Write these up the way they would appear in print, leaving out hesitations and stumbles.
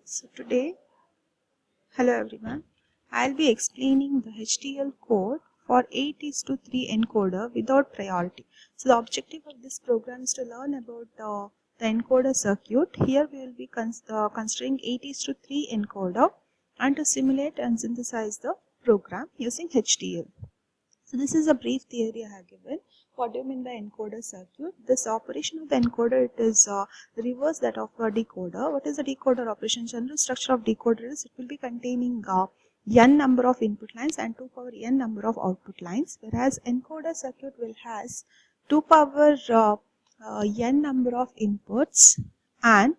So today, hello everyone, I'll be explaining the HDL code for 8:3 encoder without priority. So the objective of this program is to learn about the encoder circuit. Here we will be considering 8:3 encoder and to simulate and synthesize the program using HDL. So this is a brief theory I have given. What do you mean by encoder circuit? This operation of the encoder, it is the reverse that of a decoder. What is the decoder operation? General structure of decoder is it will be containing n number of input lines and 2 power n number of output lines, whereas encoder circuit will has 2 power n number of inputs and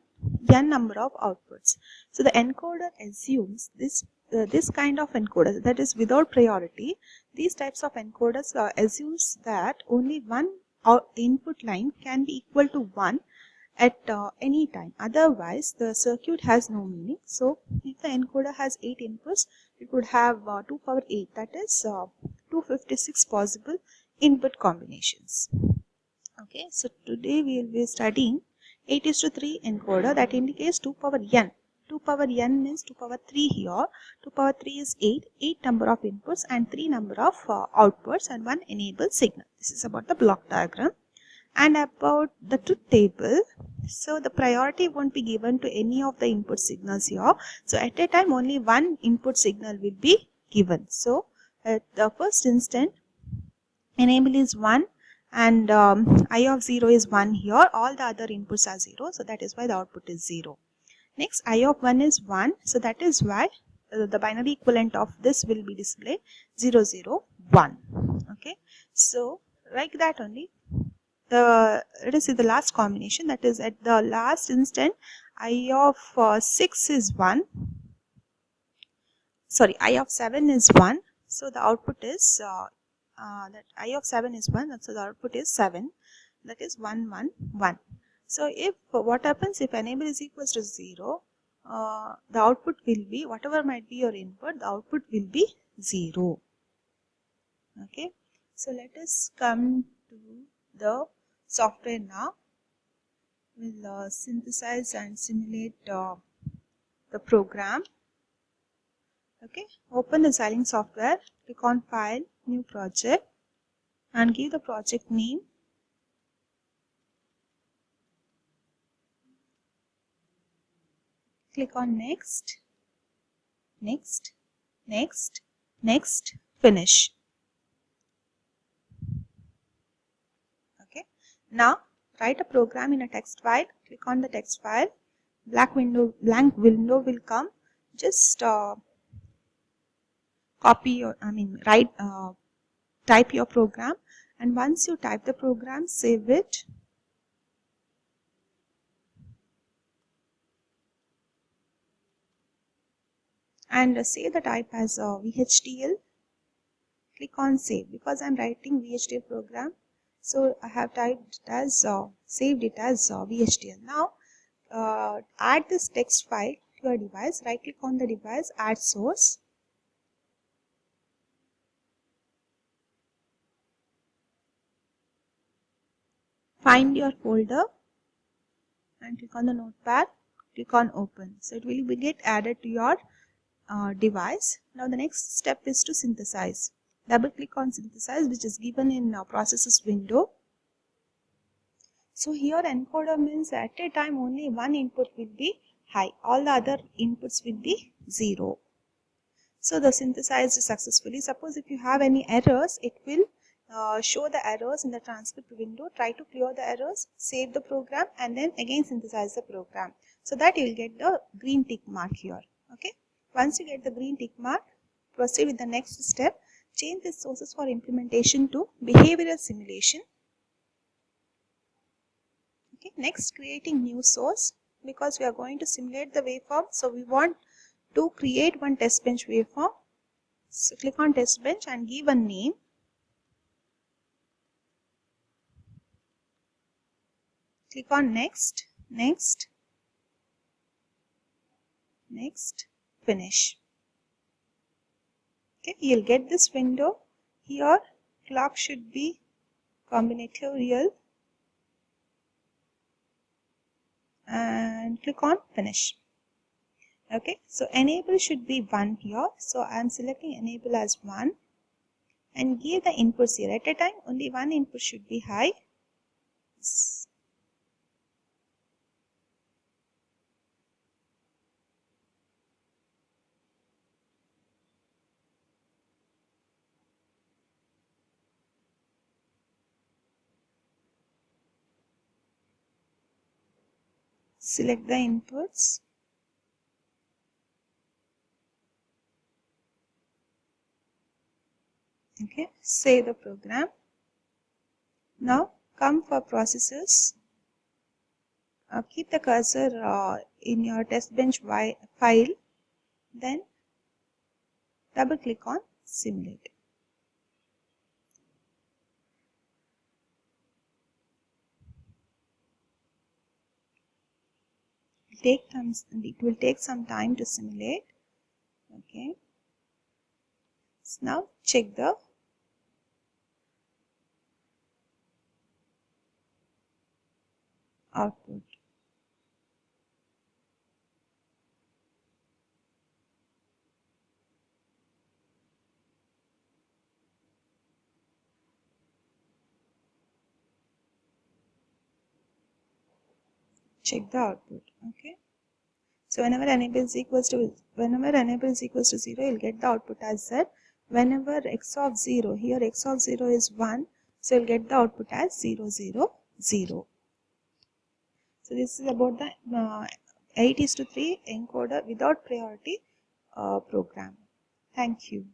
n number of outputs. So the encoder assumes this kind of encoder, that is without priority. These types of encoders assumes that only one input line can be equal to 1 at any time. Otherwise, the circuit has no meaning. So, if the encoder has 8 inputs, it would have 2 power 8, that is 256 possible input combinations. Okay, so today we will be studying 8:3 encoder, that indicates 2 power n. 2 power n means 2 power 3 here. 2 power 3 is 8 number of inputs and 3 number of outputs and 1 enable signal. This is about the block diagram. And about the truth table, so the priority won't be given to any of the input signals here. So at a time only one input signal will be given. So at the first instant, enable is 1 and I of 0 is 1 here. All the other inputs are 0. So that is why the output is 0. Next, I of 1 is 1. So that is why the binary equivalent of this will be displayed 0, 0, 1. Okay. So like that only. Let us see the last combination, that is at the last instant I of 6 is 1. Sorry, I of 7 is 1. So the output is that I of 7 is 1. So the output is 7. That is 1, 1, 1. So if what happens if enable is equals to 0, the output will be, whatever might be your input, the output will be 0. Okay. So let us come to the software now. We'll synthesize and simulate the program. Okay. Open the Xilinx software, click on File, New Project, and give the project name. Click on Next, Next, Next, Next, Finish. Okay. Now write a program in a text file. Click on the text file. Blank window will come. Just copy or type your program, and once you type the program, save it. And save the type as VHDL. Click on save because I'm writing VHDL program. So I have typed it as saved it as VHDL. Now add this text file to your device. Right click on the device, add source. Find your folder and click on the notepad. Click on open. So it will get added to your device. Now the next step is to synthesize. Double click on synthesize, which is given in processes window. So here encoder means at a time only one input will be high, all the other inputs will be 0. So the synthesized successfully. Suppose if you have any errors, it will show the errors in the transcript window. Try to clear the errors, save the program, and then again synthesize the program, so that you will get the green tick mark here. Okay. Once you get the green tick mark, proceed with the next step. Change the sources for implementation to behavioral simulation. Okay. Next, creating new source, because we are going to simulate the waveform. So we want to create one test bench waveform. So click on test bench and give a name. Click on next, next, next, finish. Okay, you'll get this window. Here clock should be combinatorial and click on finish. Okay, so enable should be 1 here. So I am selecting enable as 1 and give the inputs here. At a time, only one input should be high. Select the inputs. Okay, save the program. Now come for processes. Keep the cursor in your test bench file. Then double click on simulate. It will take some time to simulate. Okay. So now check the output. Check the output. Okay. So whenever enable is equals to 0, you'll get the output as Z. Whenever x of 0, here x of 0 is 1, so you'll get the output as 0, 0, 0. So this is about the 8:3 encoder without priority program. Thank you.